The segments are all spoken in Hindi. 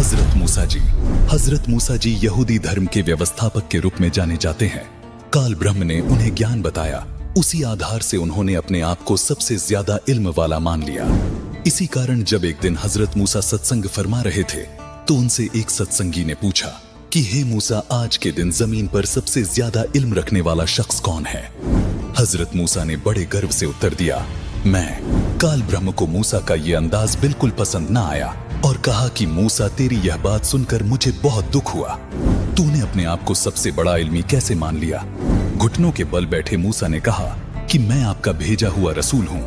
हजरत मूसा जी यहूदी धर्म के व्यवस्थापक के रूप में जाने जाते हैं। काल ब्रह्म ने उन्हें ज्ञान बताया, उसी आधार से उन्होंने अपने आप को सबसे ज्यादा इल्म वाला मान लिया। इसी कारण जब एक दिन हजरत मूसा सत्संग फरमा रहे थे तो उनसे एक सत्संगी ने पूछा कि हे मूसा, आज के दिन जमीन पर सबसे ज्यादा इल्म रखने वाला शख्स कौन है? हजरत मूसा ने बड़े गर्व से उत्तर दिया, मैं। काल ब्रह्म को मूसा का ये अंदाज बिल्कुल पसंद न आया और कहा कि मूसा, तेरी यह बात सुनकर मुझे बहुत दुख हुआ। तूने अपने आप को सबसे बड़ा इल्मी कैसे मान लिया? घुटनों के बल बैठे मूसा ने कहा कि मैं आपका भेजा हुआ रसूल हूँ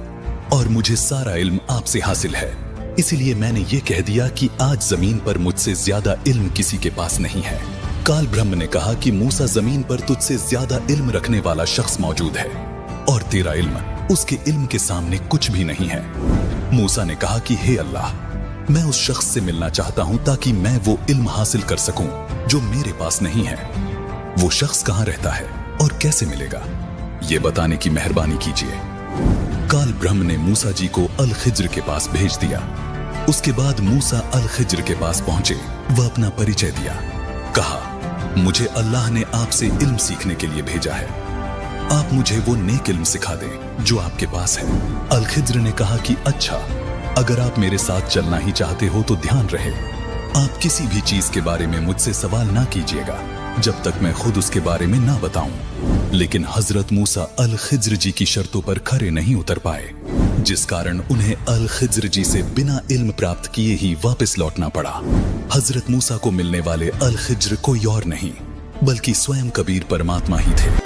और मुझे सारा इल्म आपसे हासिल है, इसलिए मैंने ये कह दिया कि आज जमीन पर मुझसे ज्यादा इल्म किसी के पास नहीं है। काल ब्रह्म ने कहा कि मूसा, जमीन पर तुझसे ज्यादा इल्म रखने वाला शख्स मौजूद है और तेरा इल्म उसके इल्म के सामने कुछ भी नहीं है। मूसा ने कहा कि हे अल्लाह, मैं उस शख्स से मिलना चाहता हूं ताकि मैं वो इल्म हासिल कर सकूं जो मेरे पास नहीं है। वो शख्स कहां रहता है और कैसे मिलेगा, ये बताने की मेहरबानी कीजिए। काल ब्रह्म ने मूसा जी को अल खिज्र के पास भेज दिया। उसके बाद मूसा अल खिज्र के पास पहुंचे। वह अपना परिचय दिया, कहा, मुझे अल्लाह ने आपसे इल्म सीखने के लिए भेजा है, आप मुझे वो नेक इल्म सिखा दें जो आपके पास है। अल खिज्र ने कहा कि अच्छा, अगर आप मेरे साथ चलना ही चाहते हो तो ध्यान रहे, आप किसी भी चीज के बारे में मुझसे सवाल ना कीजिएगा जब तक मैं खुद उसके बारे में ना बताऊं। लेकिन हजरत मूसा अल खिज्र जी की शर्तों पर खरे नहीं उतर पाए, जिस कारण उन्हें अल खिज्र जी से बिना इल्म प्राप्त किए ही वापस लौटना पड़ा। हजरत मूसा को मिलने वाले अल खिज्र कोई और नहीं बल्कि स्वयं कबीर परमात्मा ही थे।